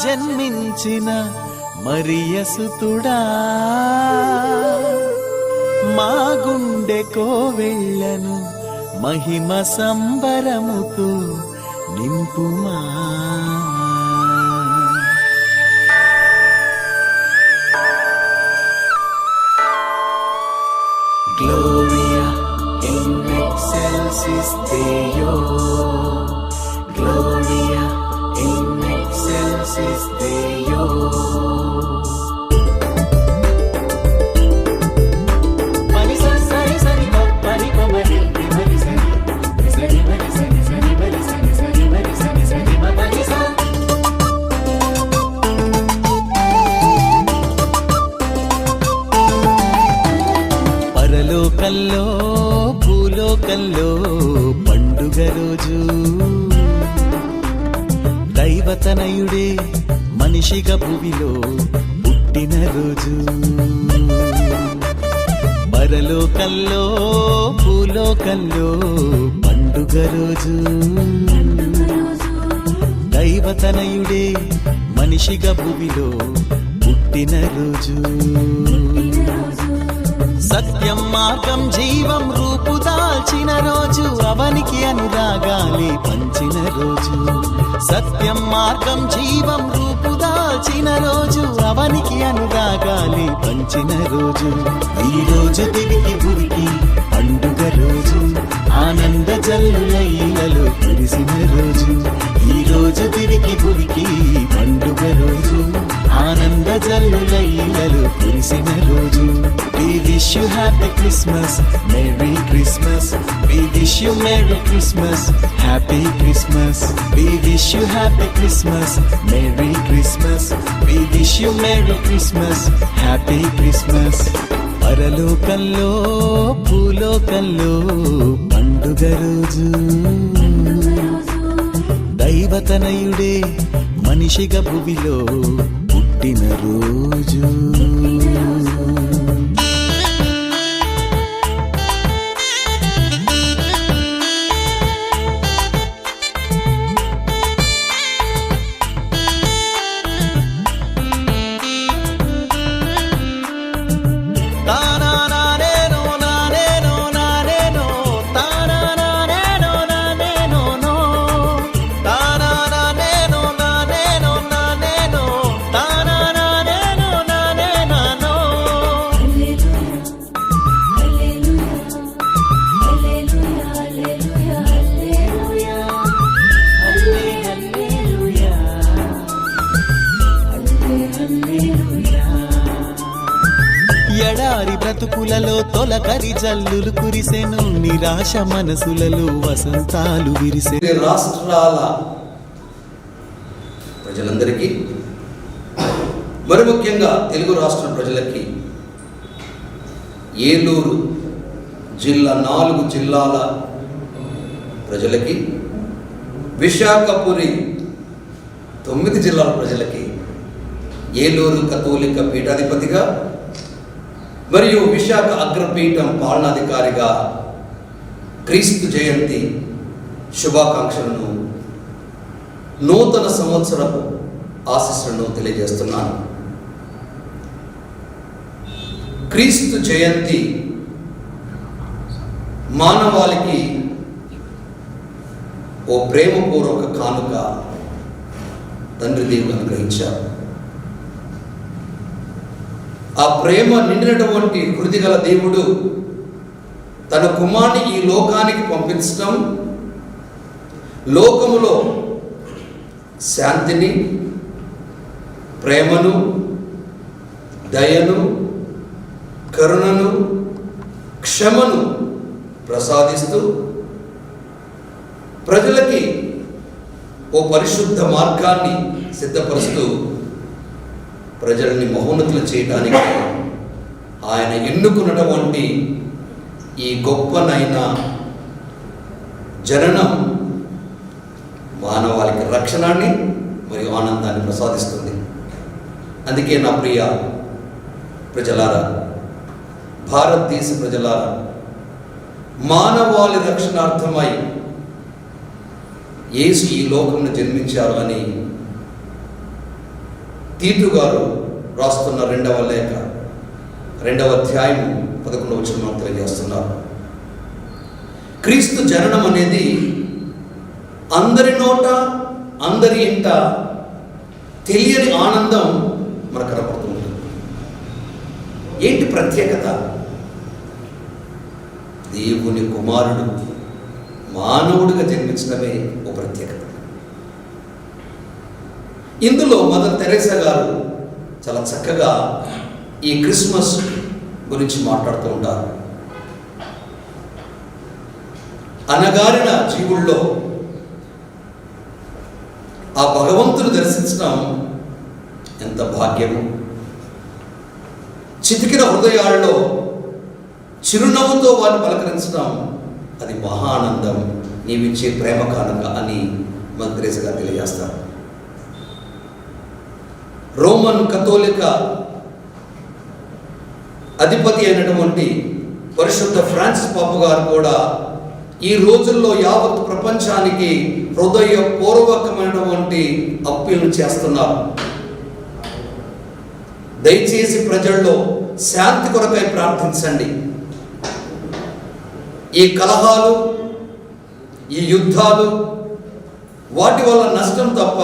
జన్మించిన మరియసుతుడా మా గుండె కోవెళ్ళను మహిమ సంబరముతో నింపుమా. Gloria in excelsis Deo, Gloria in excelsis Deo. పరలోకల్లో భూలోకల్లో పండుగ రోజు, దైవతనయుడే మనిషిగా భూమిలో పుట్టిన రోజు. పరలోకల్లో భూలోకల్లో పండుగ రోజు, దైవతనయుడే మనిషిగా భూమిలో పుట్టిన రోజు. సత్యం మార్గం జీవం రూపు దాల్చిన రోజు, అవనికి అనురాగాలి పంచిన రోజు. సత్యం మార్గం జీవం రూపు దాల్చిన రోజు, అవనికి అనురాగాలి పంచిన రోజు. ఈ రోజు దివికి భువికి పండుగ రోజు, ఆనంద జల్లులలో కురిసిన రోజు. ఈ రోజు దివికి భువికి పండుగ రోజు, ఆనంద జల్లులలో కురిసిన రోజు. We wish you happy Christmas, Merry Christmas. We wish you Merry Christmas, Happy Christmas. We wish you Happy Christmas, Merry Christmas. We wish you Merry Christmas, Happy Christmas. పరలోకంలో భూలోకంలో పండుగ రోజు, దైవతనయుడే మనిషిగా భూమిలో పుట్టిన రోజు. ఎడారి బ్రతుకులలో తొలకరి జల్లులు కురిసెను, నిరాశ మనసులలో వసంతాలు విరిసె. రాష్ట్రాల ప్రజలందరికీ, మరి ముఖ్యంగా తెలుగు రాష్ట్ర ప్రజలకి, ఏలూరు జిల్లా 4 జిల్లాల ప్రజలకి, విశాఖపురి 9 జిల్లాల ప్రజలకి, ఏలూరు కథోలిక పీఠాధిపతిగా మరియు విశాఖ అగ్రపీఠం పాలనాధికారిగా క్రీస్తు జయంతి శుభాకాంక్షలను, నూతన సంవత్సరపు ఆశీస్సులను తెలియజేస్తున్నాను. క్రీస్తు జయంతి మానవాళికి ఓ ప్రేమపూర్వక కానుక తండ్రి దేవుడు అనుగ్రహించారు. ఆ ప్రేమ నిండినటువంటి హృదయ గల దేవుడు తన కుమారుని ఈ లోకానికి పంపించడం, లోకములో శాంతిని, ప్రేమను, దయను, కరుణను, క్షమను ప్రసాదిస్తూ ప్రజలకి ఓ పరిశుద్ధ మార్గాన్ని సిద్ధపరుస్తూ ప్రజల్ని మహోన్నతులు చేయడానికి ఆయన ఎన్నుకున్నటువంటి ఈ గొప్పనైన జననం మానవాళికి రక్షణాన్ని మరియు ఆనందాన్ని ప్రసాదిస్తుంది. అందుకే నా ప్రియ ప్రజలారా, భారతదేశ ప్రజలారా, మానవాళి రక్షణార్థమై యేసు ఈ లోకంలో జన్మించారు అని తీతు గారు రాస్తున్న 2వ లేఖ 2వ అధ్యాయం 11వ వచనం తెలియజేస్తున్నారు. క్రీస్తు జననం అనేది అందరి నోట, అందరి ఇంట తెలియని ఆనందం మనకు కనపడుతుంది. ఏంటి ప్రత్యేకత? దేవుని కుమారుడు మానవుడిగా జన్మించడమే ఒక ప్రత్యేకత. ఇందులో మదర్ తెరేసా గారు చాలా చక్కగా ఈ క్రిస్మస్ గురించి మాట్లాడుతూ ఉంటారు. అనగారిన జీవుల్లో ఆ భగవంతుని దర్శించడం ఎంత భాగ్యము. చితికిన హృదయాల్లో చిరునవ్వుతో వారిని పలకరించడం అది మహా ఆనందం, నీవిచ్చే ప్రేమ కానుక అని మదర్ తెరేసా గారు తెలియజేస్తారు. రోమన్ కథోలిక అధిపతి అయినటువంటి పరిశుద్ధ ఫ్రాన్సిస్ పాపు గారు కూడా ఈ రోజుల్లో యావత్ ప్రపంచానికి హృదయపూర్వకమైనటువంటి అప్పీలు చేస్తున్నారు. దయచేసి ప్రజల్లో శాంతి కొరకై ప్రార్థించండి. ఈ కలహాలు, ఈ యుద్ధాలు, వాటి వల్ల నష్టం తప్ప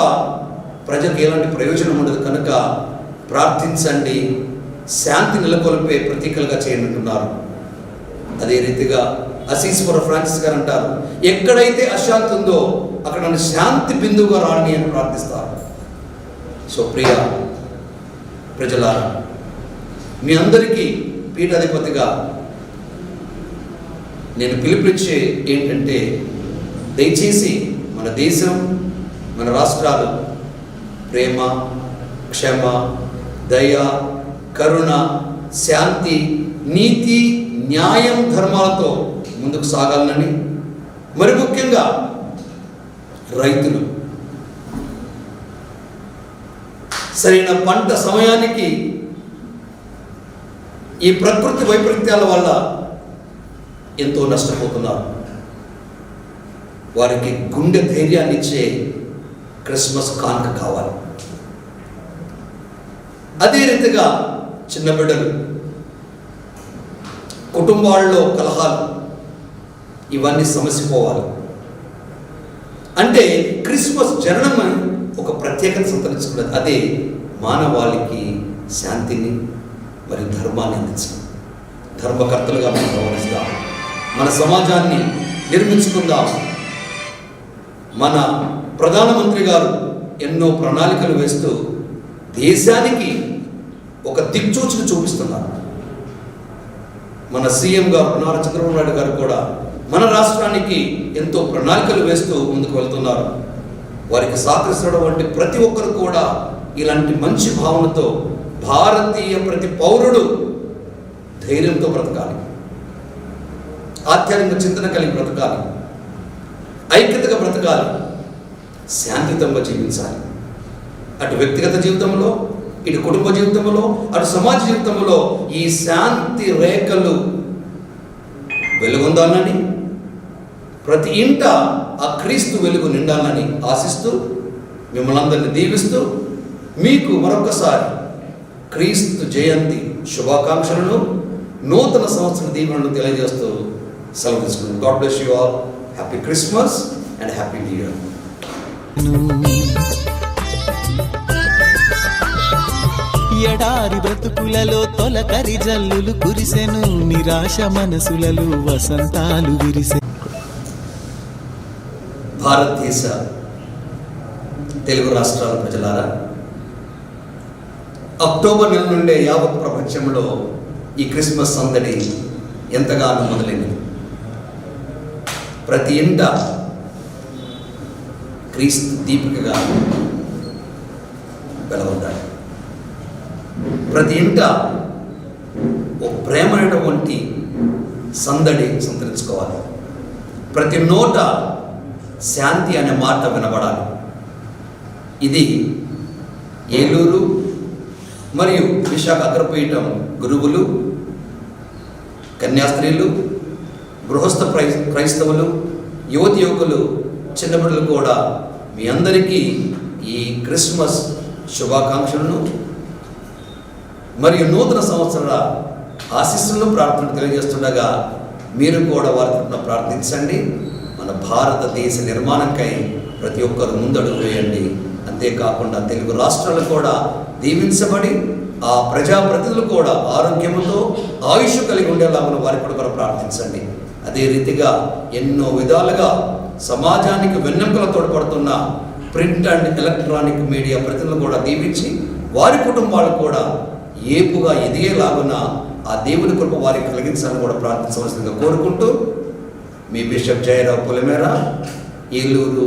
ప్రజలకు ఎలాంటి ప్రయోజనం ఉండదు కనుక ప్రార్థించండి, శాంతి నెలకొల్పే ప్రతీకలుగా చేయనుంటున్నారు. అదే రీతిగా అసీస్పుర ఫ్రాన్సిస్ గారు అంటారు, ఎక్కడైతే అశాంతి ఉందో అక్కడ నన్ను శాంతి బిందువుగా రాని అని ప్రార్థిస్తారు. సో ప్రియ ప్రజలారా, మీ అందరికీ పీఠాధిపతిగా నేను పిలుపునిచ్చే ఏంటంటే, దయచేసి మన దేశం, మన రాష్ట్రాలు ప్రేమ, క్షమ, దయ, కరుణ, శాంతి, నీతి, న్యాయం, ధర్మాలతో ముందుకు సాగాలని, మరి ముఖ్యంగా రైతులు సరైన పంట సమయానికి ఈ ప్రకృతి వైపరీత్యాల వల్ల ఎంతో నష్టపోతున్నారు. వారికి గుండె ధైర్యాన్ని ఇచ్చే క్రిస్మస్ కానుక కావాలి. అదే రీతిగా చిన్న బిడ్డలు, కుటుంబాల్లో కలహాలు, ఇవన్నీ సమసిపోవాలి. అంటే క్రిస్మస్ జననం ఒక ప్రత్యేకత సంతరించుకున్నది. అదే మానవాళికి శాంతిని మరియు ధర్మాన్ని అందించడం. ధర్మకర్తలుగా మనం గౌరవిస్తాం, మన సమాజాన్ని నిర్మించుకుందాం. మన ప్రధానమంత్రి గారు ఎన్నో ప్రణాళికలు వేస్తూ దేశానికి ఒక దిక్సూచిని చూపిస్తున్నారు. మన సీఎం గారు నారా చంద్రబాబు నాయుడు గారు కూడా మన రాష్ట్రానికి ఎంతో ప్రణాళికలు వేస్తూ ముందుకు వెళ్తున్నారు. వారికి సహకరిస్తడం వంటి ప్రతి ఒక్కరు కూడా ఇలాంటి మంచి భావనతో భారతీయ ప్రతి పౌరుడు ధైర్యంతో బ్రతకాలి, ఆధ్యాత్మిక చింతన కలిగి బ్రతకాలి, ఐక్యతగా బ్రతకాలి, శాంతియుతంగా జీవించాలి. అటు వ్యక్తిగత జీవితంలో, ఇటు కుటుంబ జీవితంలో, అటు సమాజ జీవితంలో ఈ శాంతి రేఖలు వెలుగొందాలని, ప్రతి ఇంట ఆ క్రీస్తు వెలుగు నిండాలని ఆశిస్తూ మిమ్మల్ని అందరినీ దీవిస్తూ మీకు మరొకసారి క్రీస్తు జయంతి శుభాకాంక్షలను, నూతన సంవత్సర దీవెనలను తెలియజేస్తూ సెలవు తీసుకున్నాను. God bless you all. Happy Christmas and happy new year. ఎడారి బ్రతుకులలో తొలకరి జల్లులు కురిసెను, నిరాశ మనసులలో వసంతాలు విరిసెను. భారతదేశ తెలుగు రాష్ట్రాల ప్రజలారా, అక్టోబర్ నెల నుండే యావత్ ప్రపంచంలో ఈ క్రిస్మస్ సందడి ఎంతగానో మొదలైనది. ప్రతి ఇంట క్రీస్తు దీపికగా వెలవద్దాలి. ప్రతి ఇంట ఓ ప్రేమైనటువంటి సందడి సంతరించుకోవాలి. ప్రతి నోట శాంతి అనే మాట వినబడాలి. ఇది ఏలూరు మరియు విశాఖ అగ్రపీఠం గురువులు, కన్యాస్త్రీలు, గృహస్థ క్రైస్తవులు, యువతి యువకులు, చిన్నపిల్లలు కూడా మీ అందరికీ ఈ క్రిస్మస్ శుభాకాంక్షలను మరియు నూతన సంవత్సర ఆశీస్సులను ప్రార్థన తెలియజేస్తుండగా మీరు కూడా వారి తరపున ప్రార్థించండి. మన భారతదేశ నిర్మాణంకై ప్రతి ఒక్కరు ముందడుగు వేయండి. అంతేకాకుండా తెలుగు రాష్ట్రాలు కూడా దీవించబడి ఆ ప్రజాప్రతినిధులు కూడా ఆరోగ్యముతో ఆయుష్ కలిగి ఉండేలాగా వారికి కూడా ప్రార్థించండి. అదే రీతిగా ఎన్నో విధాలుగా సమాజానికి వెన్నెముకల తోడ్పడుతున్న ప్రింట్ అండ్ ఎలక్ట్రానిక్ మీడియా ప్రతినిధులు కూడా దీవించి వారి కుటుంబాలు కూడా ఏపుగా ఎదిగేలాగున ఆ దేవుని కృప వారికి కలిగించాలని కూడా ప్రార్థించవలసిందిగా కోరుకుంటూ, మీ బిషప్ జయరావు పొలిమేర, ఏలూరు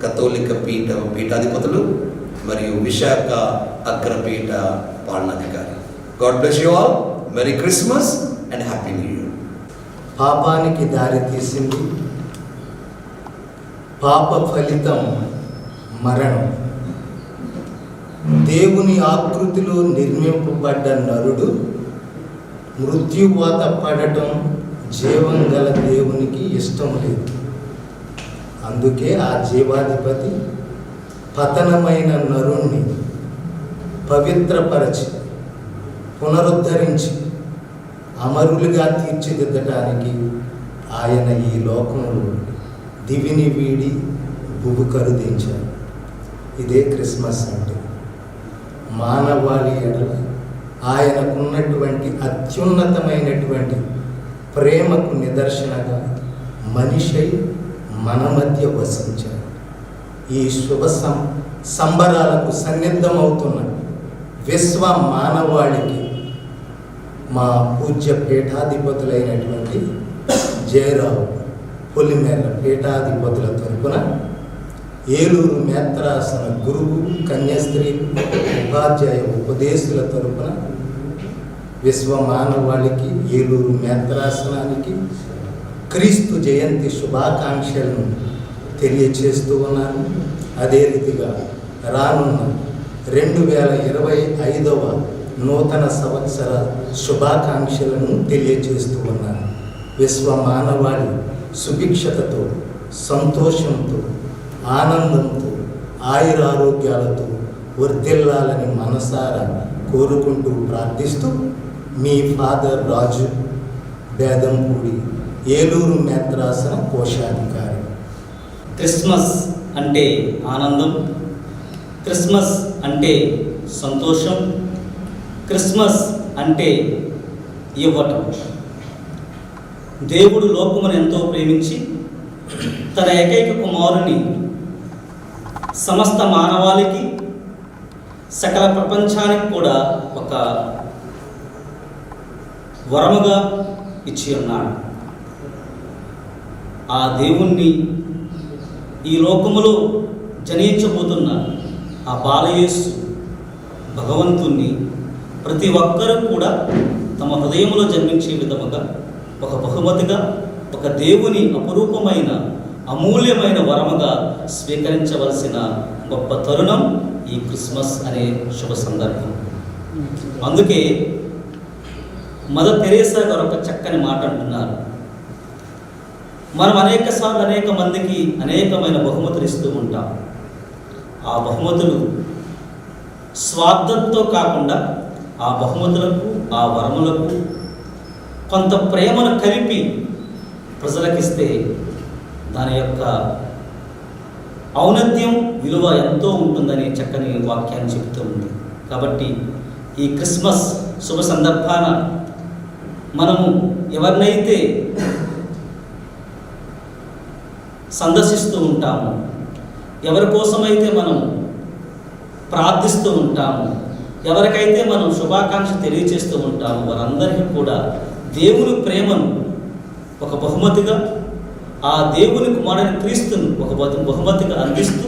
కథోలిక పీఠాధిపతులు మరియు విశాఖ అగ్రపీఠ పాలనాధికారి. God bless you all. Merry Christmas and happy new year. పాపానికి దారి తీసింది, పాప ఫలితం మరణం. దేవుని ఆకృతిలో నిర్మింపబడ్డ నరుడు మృత్యువాత పడటం జీవం గల దేవునికి ఇష్టం లేదు. అందుకే ఆ జీవాధిపతి పతనమైన నరుణ్ణి పవిత్రపరచి పునరుద్ధరించి అమరులుగా తీర్చిదిద్దటానికి ఆయన ఈ లోకంలో దివిని వీడి భూమి కరుదించారు. ఇదే క్రిస్మస్ అంటే. మానవాళి ఎడల ఆయనకున్నటువంటి అత్యున్నతమైనటువంటి ప్రేమకు నిదర్శనగా మనిషి మన మధ్య వసించారు. ఈ శుభ సంబరాలకు సన్నిద్ధమవుతున్న విశ్వ మానవాళికి మా పూజ్య పీఠాధిపతులైనటువంటి జయరావు పొలిమేర పీఠాధిపతుల తరపున, ఏలూరు మేత్రాసన గురువు కన్యాస్త్రీ ఉపాధ్యాయ ఉపదేశుల తరపున విశ్వ మానవాళికి, ఏలూరు మేత్రాసనానికి క్రీస్తు జయంతి శుభాకాంక్షలను తెలియచేస్తూ ఉన్నాను. అదే రీతిగా రానున్న 2025వ నూతన సంవత్సర శుభాకాంక్షలను తెలియచేస్తూ ఉన్నాను. విశ్వ మానవాళి సుభిక్షతతో, సంతోషంతో, ఆనందంతో, ఆయురారోగ్యాలతో వర్ధిల్లాలని మనసారా కోరుకుంటూ ప్రార్థిస్తూ, మీ ఫాదర్ రాజు బేదంపూడి, ఏలూరు మేత్రాసన కోశాధికారి. క్రిస్మస్ అంటే ఆనందం, క్రిస్మస్ అంటే సంతోషం, క్రిస్మస్ అంటే ఇవ్వటం. దేవుడు లోకమును ఎంతో ప్రేమించి తన ఏకైక కుమారుని సమస్త మానవాళికి, సకల ప్రపంచానికి కూడా ఒక వరముగా ఇచ్చి ఉన్నాడు. ఆ దేవుణ్ణి, ఈ లోకములో జనించబోతున్న ఆ బాలయేసు భగవంతుణ్ణి ప్రతి ఒక్కరూ కూడా తమ హృదయంలో జన్మించే విధముగా ఒక బహుమతిగా, ఒక దేవుని అపురూపమైన అమూల్యమైన వరముగా స్వీకరించవలసిన గొప్ప తరుణం ఈ క్రిస్మస్ అనే శుభ సందర్భం. అందుకే మదర్ తెరేసా గారు ఒక చక్కని మాట అంటున్నారు. మనం అనేకసార్లు అనేక మందికి అనేకమైన బహుమతులు ఇస్తూ ఉంటాం. ఆ బహుమతులు స్వార్థంతో కాకుండా ఆ బహుమతులకు, ఆ వరములకు కొంత ప్రేమను కలిపి ప్రజలకిస్తే దాని యొక్క ఔన్నత్యం, విలువ ఎంతో ఉంటుందని చక్కని వాక్యాన్ని చెబుతూ ఉంది. కాబట్టి ఈ క్రిస్మస్ శుభ సందర్భాన మనము ఎవరినైతే సందర్శిస్తూ ఉంటాము, ఎవరి కోసమైతే మనం ప్రార్థిస్తూ ఉంటాము, ఎవరికైతే మనం శుభాకాంక్ష తెలియజేస్తూ ఉంటాము, వారందరికీ కూడా దేవుని ప్రేమను ఒక బహుమతిగా, ఆ దేవుని కుమారుని క్రీస్తును ఒక బహుమతిగా అందిస్తూ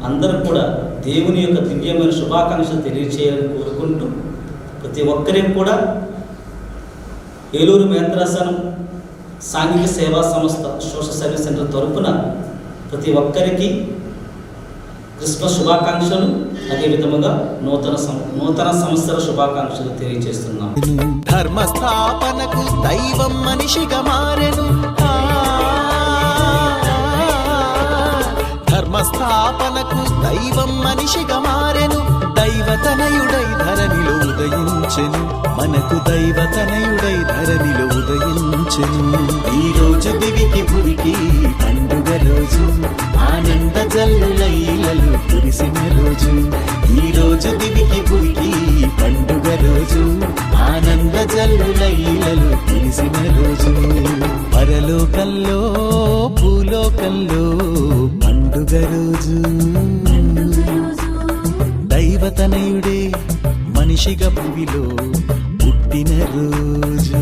అందరూ కూడా దేవుని యొక్క దివ్యమైన శుభాకాంక్షలు తెలియచేయాలని కోరుకుంటూ, ప్రతి ఒక్కరికి కూడా ఏలూరు మేత్రాసనం సాంఘిక సేవా సంస్థ సోషల్ సర్వీస్ సెంటర్ తరపున ప్రతి ఒక్కరికి క్రిస్మస్ శుభాకాంక్షలు, అదే విధముగా నూతన సంవత్సర శుభాకాంక్షలు తెలియజేస్తున్నాం. ధర్మస్థాపనకు దైవం మనిషిగా మారెను, ధర్మస్థాపనకు దైవం మనిషిగా మారెను, దైవ దైవతనయుడై ధరణిలో ఉదయించెను, మనకు దైవతనయుడై ధరణిలో ఉదయించెను. ఈ రోజు దివికి భువికి పండుగ రోజు, ఆనంద జల్లులైలలు కురిసిన రోజు. ఈ రోజు దివికి భువికి పండుగ రోజు, ఆనంద జల్లులైలలు కురిసిన రోజు. పరలోకంలో భూలోకంలో పండుగ రోజు, దైవతనయుడే మనిషిగా భూమిలో పుట్టిన రోజు.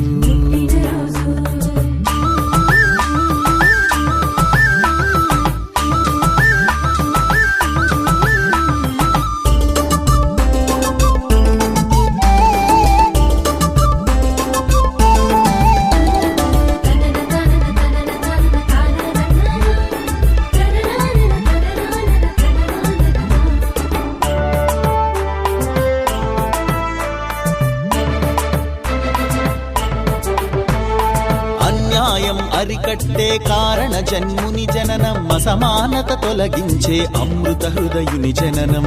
అరికట్టే కారణ జన్ముని జననం, అసమానత తొలగించే అమృత హృదయుని జననం.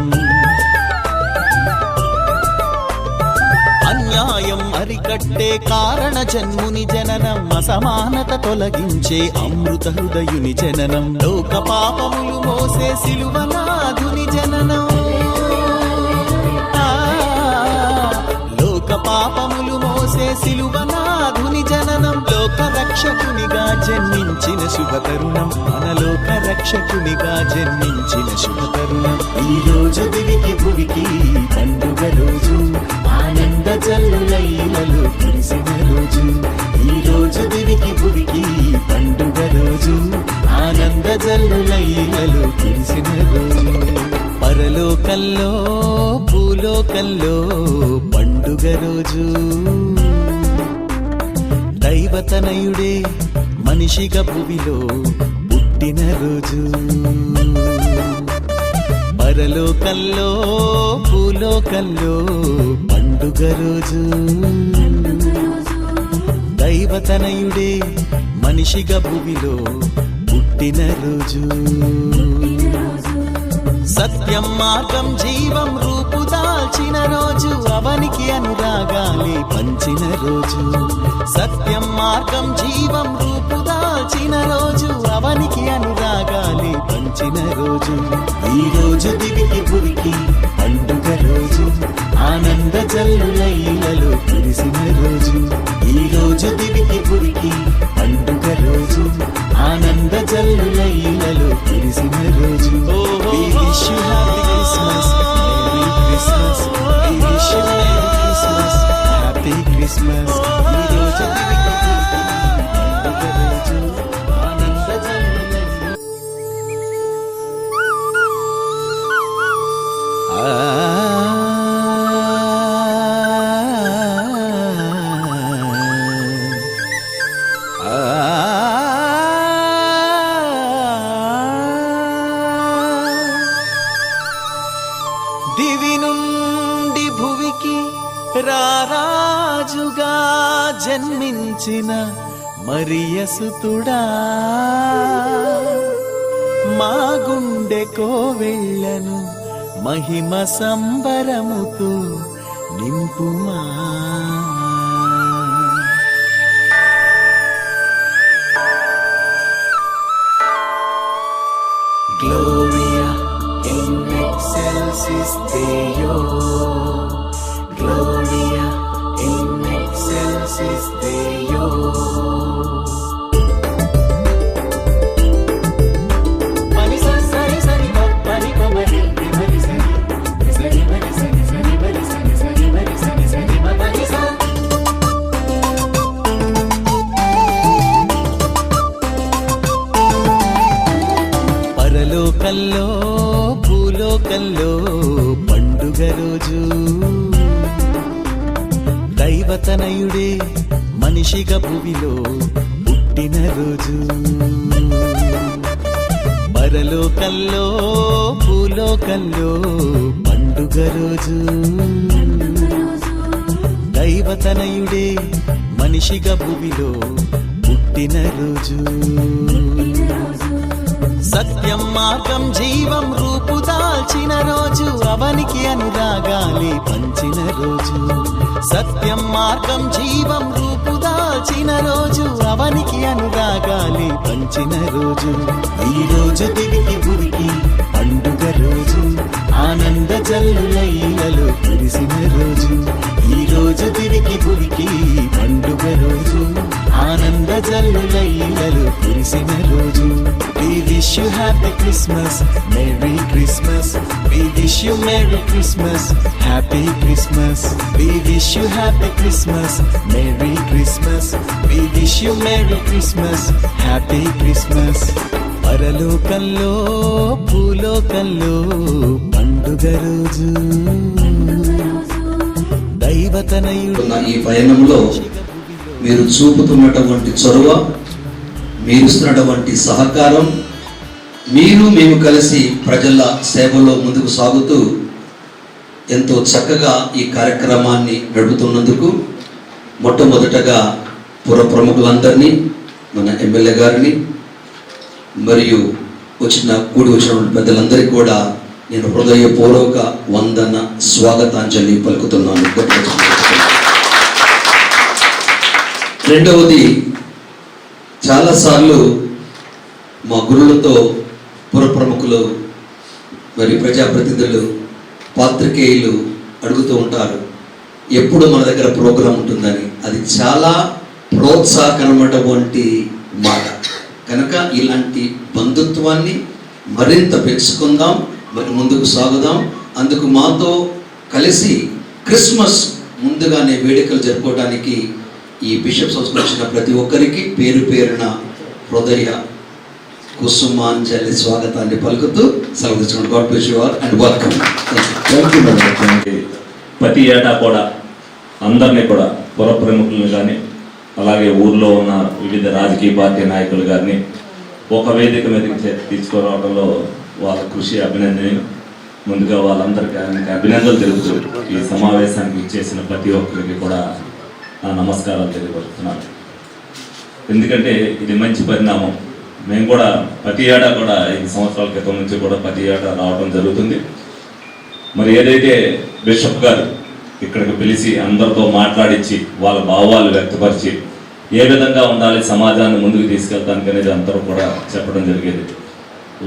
అన్యాయం అరికట్టే కారణ జన్ముని జననం, అసమానత తొలగించే అమృత హృదయుని జననం. లోక పాపములు మోసే సిలువనాథుని జననం, లోక పాపములు మోసే సిలువనాథుని జననం. లోక రక్షకునిగా జన్మించిన శుభతరుణం, మన లోక రక్షకునిగా జన్మించిన శుభతరుణం. ఈ రోజు దివికి భువికి పండుగ రోజు, ఆనంద జల్లులైలలు కురిసిన రోజు. ఈ రోజు దివికి భువికి పండుగ రోజు, ఆనంద జల్లులైలలు కురిసిన రోజు. పరలోకంలో భూలోకంలో పండుగ రోజు, దైవతనయుడే మనిషిగా భూమిలో పుట్టిన రోజు. పరలోకంలో భూలోకంలో పండుగ రోజు, దైవతనయుడే మనిషిగా భూమిలో పుట్టిన రోజు. సత్యం మార్గం జీవం రూపుదాల్చిన రోజు, అవనికి అనురాగాలి పంచిన రోజు. సత్యం మార్గం జీవం రూపుదాల్చిన రోజు, అవనికి అనురాగాలి పంచిన రోజు. ఈ రోజు దివికి భువికి పండుగ రోజు, ఆనంద జల్లులైలలు కురిసిన రోజు. ఈ రోజు దివికి భువికి పండుగ రోజు, ఆనంద జల్లులైలలు కురిసిన రోజు. We wish you happy Christmas, Merry Christmas. We wish you Merry Christmas, Happy Christmas. ఈ రోజు దివికి భువికి పండుగ రోజు, ఆనంద జల్లులైలలు. దివి నుండి భువికి రారాజుగా జన్మించిన మరియసుతుడా, మా గుండె కోవెళ్ళను మహిమ సంబరముతో నింపుమా. Gloria in excelsis Deo, Gloria in excelsis Deo. పరలోకంలో భూలోకంలో పండుగ రోజు, దైవతనయుడే మనిషిగా భూమిలో పుట్టిన రోజు. పరలోకంలో భూలోకంలో పండుగ రోజు, దైవతనయుడే మనిషిగా భూమిలో పుట్టిన రోజు. సత్యం మార్గం జీవం రూపుదాల్చిన రోజు, అవనికి అనురాగాలి పంచిన రోజు. సత్యం మార్గం జీవం రూపుదాల్చిన రోజు, అవనికి అనురాగాలి పంచిన రోజు. ఈ రోజు తిరిగి భూమికి పండుగ రోజు, ఆనంద జల్లులైలలో కురిసిన రోజు. ఈ రోజు తిరిగి భూమికి పండుగ రోజు, ఆనంద జల్లులైలలో కురిసిన రోజు. We wish you happy Christmas, Merry Christmas. We wish you Merry Christmas, Happy Christmas. We wish you happy Christmas, Merry Christmas. We wish you Merry Christmas, Happy Christmas. పరలోకంలో భూలోకంలో పండుగ రోజు, దైవతనయుడు. ఈ పయనంలో మీరు చూపుతున్నటువంటి చొరవ, మీరు ఇస్తున్నటువంటి సహకారం, మేము కలిసి ప్రజల సేవలో ముందుకు సాగుతూ ఎంతో చక్కగా ఈ కార్యక్రమాన్ని నడుపుతున్నందుకు మొట్టమొదటగా పుర ప్రముఖులందరినీ, మన ఎమ్మెల్యే గారిని, మరియు కూడి వచ్చిన పెద్దలందరికీ కూడా నేను హృదయపూర్వక వందన స్వాగతాంజలి పలుకుతున్నాను. రెండవది, చాలాసార్లు మా గురువులతో పుర ప్రముఖులు మరి ప్రజాప్రతినిధులు పాత్రికేయులు అడుగుతూ ఉంటారు, ఎప్పుడు మన దగ్గర ప్రోగ్రాం ఉంటుందని. అది చాలా ప్రోత్సాహకరమైనటువంటి మాట. కనుక ఇలాంటి బంధుత్వాన్ని మరింత పెంచుకుందాం, మరి ముందుకు సాగుదాం. అందుకు మాతో కలిసి క్రిస్మస్ ముందుగానే వేడుకలు జరుపుకోవడానికి ఈ బిషప్ సంస్థ వచ్చిన ప్రతి ఒక్కరికి పేరు పేరున హృదయ కుసుమాంజలి స్వాగతాన్ని పలుకుతూ సెలవు తీసుకున్నాను. God bless you all and welcome. ప్రతి ఏటా కూడా అందరినీ కూడా పుర ప్రముఖులను కానీ, అలాగే ఊర్లో ఉన్న వివిధ రాజకీయ పార్టీ నాయకులు కానీ ఒక వేదిక మీదకి తీసుకురావడంలో వాళ్ళ కృషి అభినందనీయం. ముందుగా వాళ్ళందరికీ అభినందనలు తెలుపుతూ ఈ సమావేశానికి ఇచ్చేసిన ప్రతి ఒక్కరికి కూడా నా నమస్కారాలు తెలియపరుస్తున్నాను. ఎందుకంటే ఇది మంచి పరిణామం. మేము కూడా ప్రతి ఏటా కూడా 5 సంవత్సరాల క్రితం నుంచి కూడా ప్రతి ఏటా రావడం జరుగుతుంది. మరి ఏదైతే బిషప్ గారు ఇక్కడికి పిలిచి అందరితో మాట్లాడించి వాళ్ళ భావాలు వ్యక్తపరిచి ఏ విధంగా ఉండాలి సమాజాన్ని ముందుకు తీసుకెళ్తానికి అనేది అందరూ కూడా చెప్పడం జరిగేది.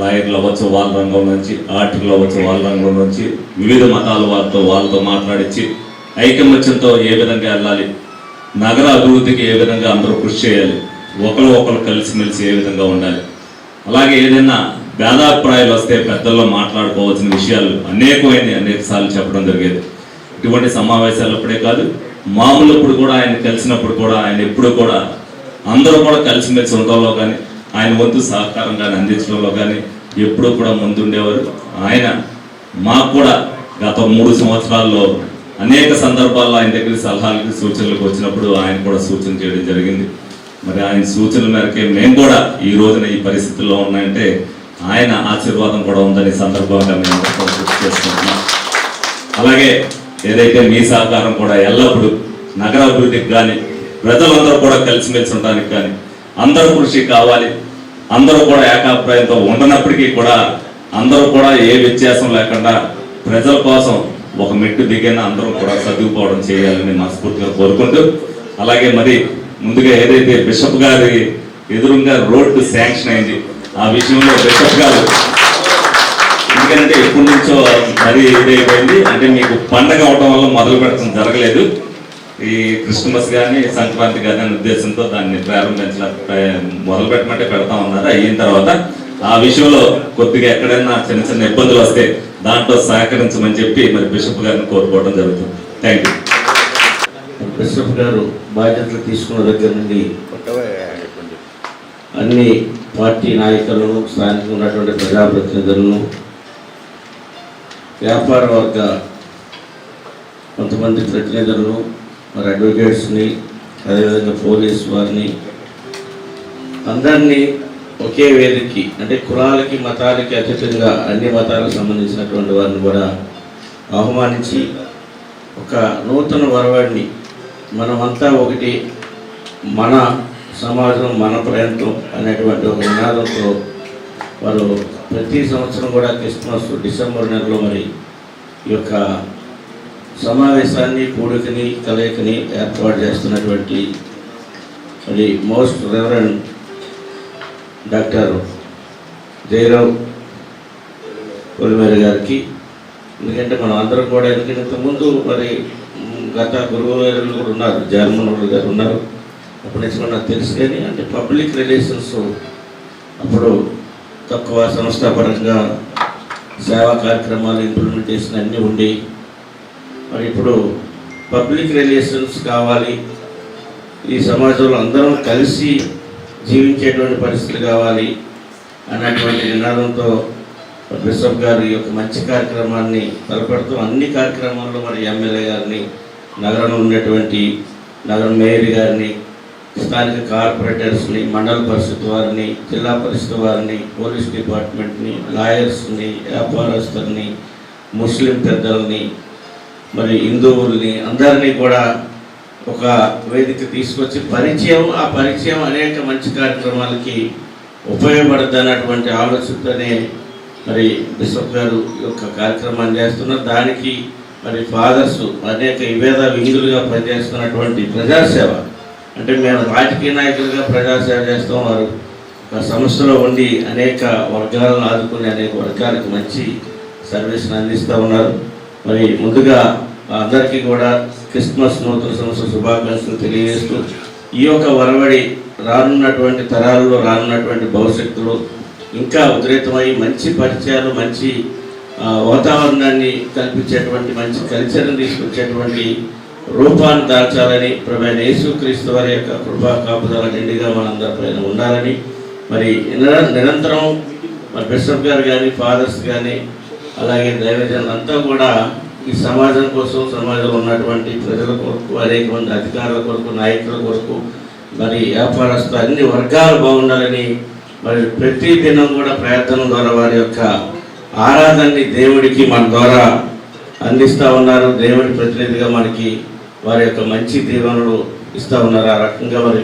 లాయర్లు అవ్వచ్చు వాళ్ళ రంగం నుంచి, ఆర్టికల్ అవ్వచ్చు వాళ్ళ రంగం నుంచి, వివిధ మతాల వాళ్ళతో మాట్లాడించి ఐకమత్యంతో ఏ విధంగా వెళ్ళాలి, నగర అభివృద్ధికి ఏ విధంగా అందరూ కృషి చేయాలి, ఒకరు కలిసిమెలిసి ఏ విధంగా ఉండాలి, అలాగే ఏదైనా భేదాభిప్రాయాలు వస్తే పెద్దల్లో మాట్లాడుకోవాల్సిన విషయాలు అనేక సార్లు చెప్పడం జరిగేది. ఇటువంటి సమావేశాలప్పుడే కాదు, మామూలప్పుడు కూడా ఆయన కలిసినప్పుడు కూడా ఆయన ఎప్పుడు కూడా అందరూ కూడా కలిసిమెలిసి ఉండడంలో కానీ, ఆయన వంతు సహకారం కానీ అందించడంలో కానీ ఎప్పుడూ కూడా ముందుండేవారు. ఆయన మాకు కూడా గత 3 సంవత్సరాల్లో అనేక సందర్భాల్లో ఆయన దగ్గర సలహాలకి సూచనలకు వచ్చినప్పుడు ఆయన కూడా సూచన చేయడం జరిగింది. మరి ఆయన సూచనల మేరకే మేము కూడా ఈ రోజున ఈ పరిస్థితుల్లో ఉన్నాయంటే ఆయన ఆశీర్వాదం కూడా ఉందని సందర్భంగా మేము గుర్తు చేసుకుంటున్నాం. అలాగే ఏదైతే మీ సహకారం కూడా ఎల్లప్పుడూ నగరాభివృద్ధికి కానీ, ప్రజలందరూ కూడా కలిసిమెలిసి ఉండడానికి కానీ అందరూ కృషి కావాలి. అందరూ కూడా ఏకాభిప్రాయంతో ఉండనప్పటికీ కూడా అందరూ కూడా ఏ వ్యత్యాసం లేకుండా ప్రజల కోసం ఒక మెట్టు దిగిన అందరూ కూడా చదువుకోవడం చేయాలని మనస్ఫూర్తిగా కోరుకుంటూ, అలాగే మరి ముందుగా ఏదైతే బిషప్ గారి ఎదురుగా రోడ్డు శాంక్షన్ అయింది ఆ విషయంలో బిషప్ గారు ఎందుకంటే ఎప్పటి నుంచో మరి ఇదైపోయింది, అంటే మీకు పండగ అవడం వల్ల మొదలు పెట్టడం జరగలేదు. ఈ క్రిస్మస్ కానీ సంక్రాంతి కానీ అనే ఉద్దేశంతో దాన్ని మొదలు పెట్టమంటే పెడతా ఉన్నారు. అయిన తర్వాత ఆ విషయంలో కొద్దిగా ఎక్కడైనా చిన్న ఇబ్బందులు వస్తే దాంట్లో సహకరించమని చెప్పి మరి బిషప్ గారిని కోరుకోవడం జరుగుతుంది. Thank you. బిషప్ గారు బాధ్యతలు తీసుకున్న దగ్గర నుండి అన్ని పార్టీ నాయకులను, స్థానికంగా ఉన్నటువంటి ప్రజాప్రతినిధులను, వ్యాపార వర్గ కొంతమంది ప్రతినిధులను, మరి అడ్వకేట్స్ని, అదేవిధంగా పోలీస్ వారిని అందరినీ ఒకే వేదికకి, అంటే కులాలకి మతాలకి అతీతంగా అన్ని మతాలకు సంబంధించినటువంటి వారిని కూడా ఆహ్వానించి ఒక నూతన వరవాడిని మనమంతా ఒకటి, మన సమాజం మన ప్రాంతం అనేటువంటి ఒక నినాదంతో వారు ప్రతి సంవత్సరం కూడా క్రిస్మస్ డిసెంబర్ నెలలో మరి ఈ యొక్క సమావేశాన్ని కూడికని కలయికని ఏర్పాటు చేస్తున్నటువంటి మరి మోస్ట్ రెవరెండ్ డాక్టర్ జయరావు పొలిమేర గారికి, ఎందుకంటే మనం అందరం కూడా ఎందుకంటే ఇంతకుముందు మరి గత గురువు గారు కూడా ఉన్నారు, జర్మన్ గారు ఉన్నారు, అప్పటి నుంచి కూడా నాకు తెలుసు. కానీ అంటే పబ్లిక్ రిలేషన్స్ అప్పుడు తక్కువ, సంస్థాపరంగా సేవా కార్యక్రమాలు ఇంప్లిమెంటేషన్ అన్నీ ఉండి, మరి ఇప్పుడు పబ్లిక్ రిలేషన్స్ కావాలి, ఈ సమాజంలో అందరం కలిసి జీవించేటువంటి పరిస్థితులు కావాలి అన్నటువంటి నినాదంతో బిషప్ గారు ఈ యొక్క మంచి కార్యక్రమాన్ని తలపెడుతూ అన్ని కార్యక్రమాల్లో మరి ఎమ్మెల్యే గారిని, నగరంలో ఉన్నటువంటి నగర మేయర్ గారిని, స్థానిక కార్పొరేటర్స్ని, మండల పరిషత్ వారిని, జిల్లా పరిషత్ వారిని, పోలీస్ డిపార్ట్మెంట్ని, లాయర్స్ని, వ్యాపారస్తుల్ని, ముస్లిం పెద్దల్ని, మరి హిందువుల్ని అందరినీ కూడా ఒక వేదిక తీసుకొచ్చి ఆ పరిచయం అనేక మంచి కార్యక్రమాలకి ఉపయోగపడుతుంది అన్నటువంటి ఆలోచనతోనే మరి బిషప్ గారు ఈ యొక్క కార్యక్రమాన్ని చేస్తున్నారు. దానికి మరి ఫాదర్స్ అనేక విభేద వింగులుగా పనిచేస్తున్నటువంటి ప్రజాసేవ, అంటే మేము రాజకీయ నాయకులుగా ప్రజాసేవ చేస్తాం, వారు ఒక సంస్థలో ఉండి అనేక వర్గాలను ఆదుకుని అనేక వర్గాలకు మంచి సర్వీస్ని అందిస్తూ ఉన్నారు. మరి ముందుగా అందరికీ కూడా క్రిస్మస్ నూతన సంవత్సర శుభాకాంక్షలు తెలియజేస్తూ ఈ యొక్క వరవడి రానున్నటువంటి తరాల్లో, రానున్నటువంటి భవిష్యత్తులో ఇంకా ఉద్రేతమై మంచి పరిచయాలు, మంచి వాతావరణాన్ని కల్పించేటువంటి మంచి కల్చర్ని తీసుకొచ్చేటువంటి రూపాన్ని దాల్చాలని ప్రభువైన యేసుక్రీస్తు వారి యొక్క కృపా కాపుదల నిండుగా మనందరిపైన ఉండాలని మరి నిరంతరం మరి బిషప్ గారు కానీ, ఫాదర్స్ కానీ, అలాగే దైవజనులంతా కూడా ఈ సమాజం కోసం, సమాజంలో ఉన్నటువంటి ప్రజల కొరకు, అనేక మంది అధికారుల కొరకు, నాయకుల కొరకు, మరి వ్యాపారస్తు అన్ని వర్గాలు బాగుండాలని మరి ప్రతి దినం కూడా ప్రార్థన ద్వారా వారి యొక్క ఆరాధనని దేవుడికి మన ద్వారా అందిస్తూ ఉన్నారు. దేవుడి ప్రతినిధిగా మనకి వారి యొక్క మంచి దీవెనలు ఇస్తూ ఉన్నారు. ఆ రకంగా మరి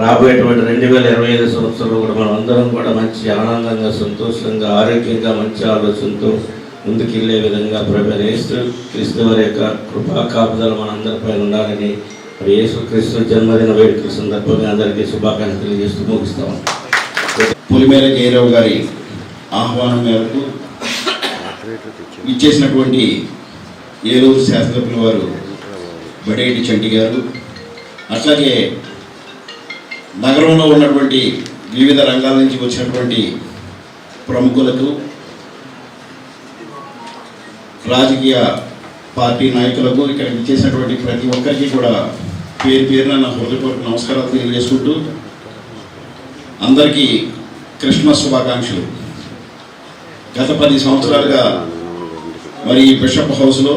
రాబోయేటువంటి 2025 సంవత్సరంలో కూడా మనం అందరం కూడా మంచి ఆనందంగా, సంతోషంగా, ఆరోగ్యంగా, మంచి ఆలోచనతో ముందుకెళ్ళే విధంగా ప్రభువైన యేసుక్రీస్తు వారి యొక్క కృపా కాపుదల మనందరిపై ఉండాలని మరి యేసుక్రీస్తు జన్మదిన వేడుకల సందర్భంగా అందరికీ శుభాకాంక్షలు తెలియజేస్తూ ముగిస్తాం. పొలిమేర జయరావు గారి ఆహ్వానం మేరకు ఇచ్చేసినటువంటి ఏలూరు శాసనసభ్యుల వారు బడేటి చంటి గారు, అట్లాగే నగరంలో ఉన్నటువంటి వివిధ రంగాల నుంచి వచ్చినటువంటి ప్రముఖులకు, రాజకీయ పార్టీ నాయకులకు, ఇక్కడ ఇచ్చేసినటువంటి ప్రతి ఒక్కరికి కూడా పేరు పేరున నా హృదయపూర్వక నమస్కారాలు తెలియజేసుకుంటూ అందరికీ క్రిస్మస్ శుభాకాంక్షలు. గత 10 సంవత్సరాలుగా మరి బిషప్ హౌస్లో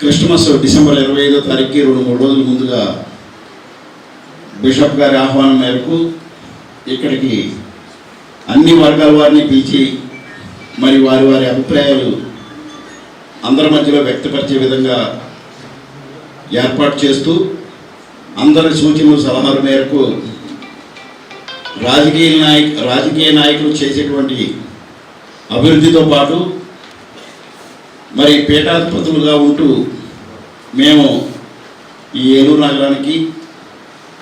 క్రిస్మస్ డిసెంబర్ 25వ తారీఖుకి 2-3 రోజుల ముందుగా బిషప్ గారి ఆహ్వానం మేరకు ఇక్కడికి అన్ని వర్గాల వారిని పిలిచి మరి వారి వారి అభిప్రాయాలు అందరి మధ్యలో వ్యక్తపరిచే విధంగా ఏర్పాటు చేస్తూ అందరి సూచనలు, సలహాల మేరకు రాజకీయ నాయకులు చేసేటువంటి అభివృద్ధితో పాటు మరి పీఠాధిపతులుగా ఉంటూ మేము ఈ ఏలూరు నగరానికి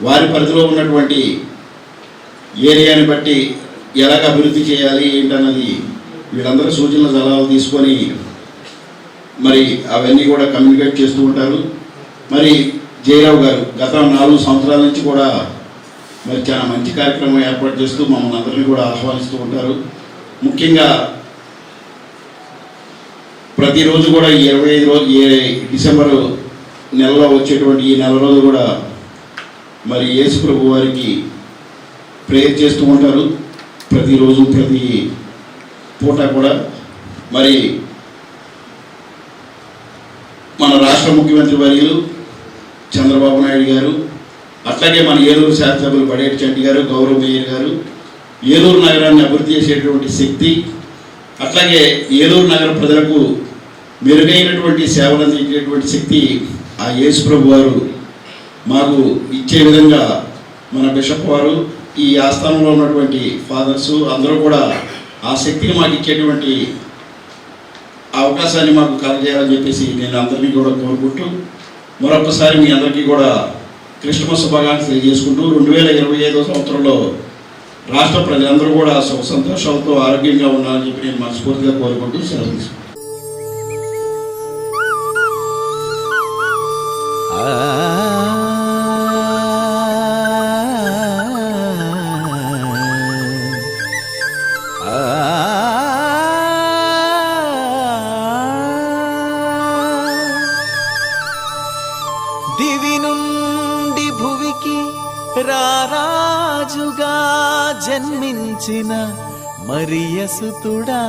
వారి పరిధిలో ఉన్నటువంటి ఏరియాని బట్టి ఎలాగ అభివృద్ధి చేయాలి ఏంటన్నది వీళ్ళందరూ సూచనల సలహాలు తీసుకొని మరి అవన్నీ కూడా కమ్యూనికేట్ చేస్తూ ఉంటారు. మరి జయరావు గారు గత 4 సంవత్సరాల నుంచి కూడా మరి చాలా మంచి కార్యక్రమం ఏర్పాటు చేస్తూ మమ్మల్ని అందరినీ కూడా ఆహ్వానిస్తూ ఉంటారు. ముఖ్యంగా ప్రతిరోజు కూడా ఈ 25 రోజు డిసెంబరు నెలలో వచ్చేటువంటి ఈ నెల రోజు కూడా మరి యేసు ప్రభు వారికి ప్రేయర్ చేస్తూ ఉంటారు. ప్రతిరోజు ప్రతి పూట కూడా మరి మన రాష్ట్ర ముఖ్యమంత్రి వర్యులు చంద్రబాబు నాయుడు గారు, అట్లాగే మన ఏలూరు శాసనసభ్యులు బడేటి చంటి గారు, గౌరవ మేయర్ గారు ఏలూరు నగరాన్ని అభివృద్ధి చేసేటువంటి శక్తి, అట్లాగే ఏలూరు నగర ప్రజలకు మెరుగైనటువంటి సేవలు అందించేటువంటి శక్తి ఆ యేసు ప్రభు వారు మాకు ఇచ్చే విధంగా మన బిషప్ వారు ఈ ఆస్థానంలో ఉన్నటువంటి ఫాదర్స్ అందరూ కూడా ఆ శక్తిని మాకు ఇచ్చేటువంటి అవకాశాన్ని మాకు కలగజేయాలని చెప్పేసి నేను అందరినీ కూడా కోరుకుంటూ మరొకసారి మీ అందరికీ కూడా క్రిస్మస్ శుభాకాంక్షలు తెలియజేసుకుంటూ 2025 సంవత్సరంలో రాష్ట్ర ప్రజలందరూ కూడా సుఖ సంతోషాలతో ఆరోగ్యంగా ఉండాలని చెప్పి నేను మనస్ఫూర్తిగా కోరుకుంటూ సెలవు తీసుకుంటాను. దివి నుండి భువికి రారాజుగా జన్మించిన మరియసుతుడా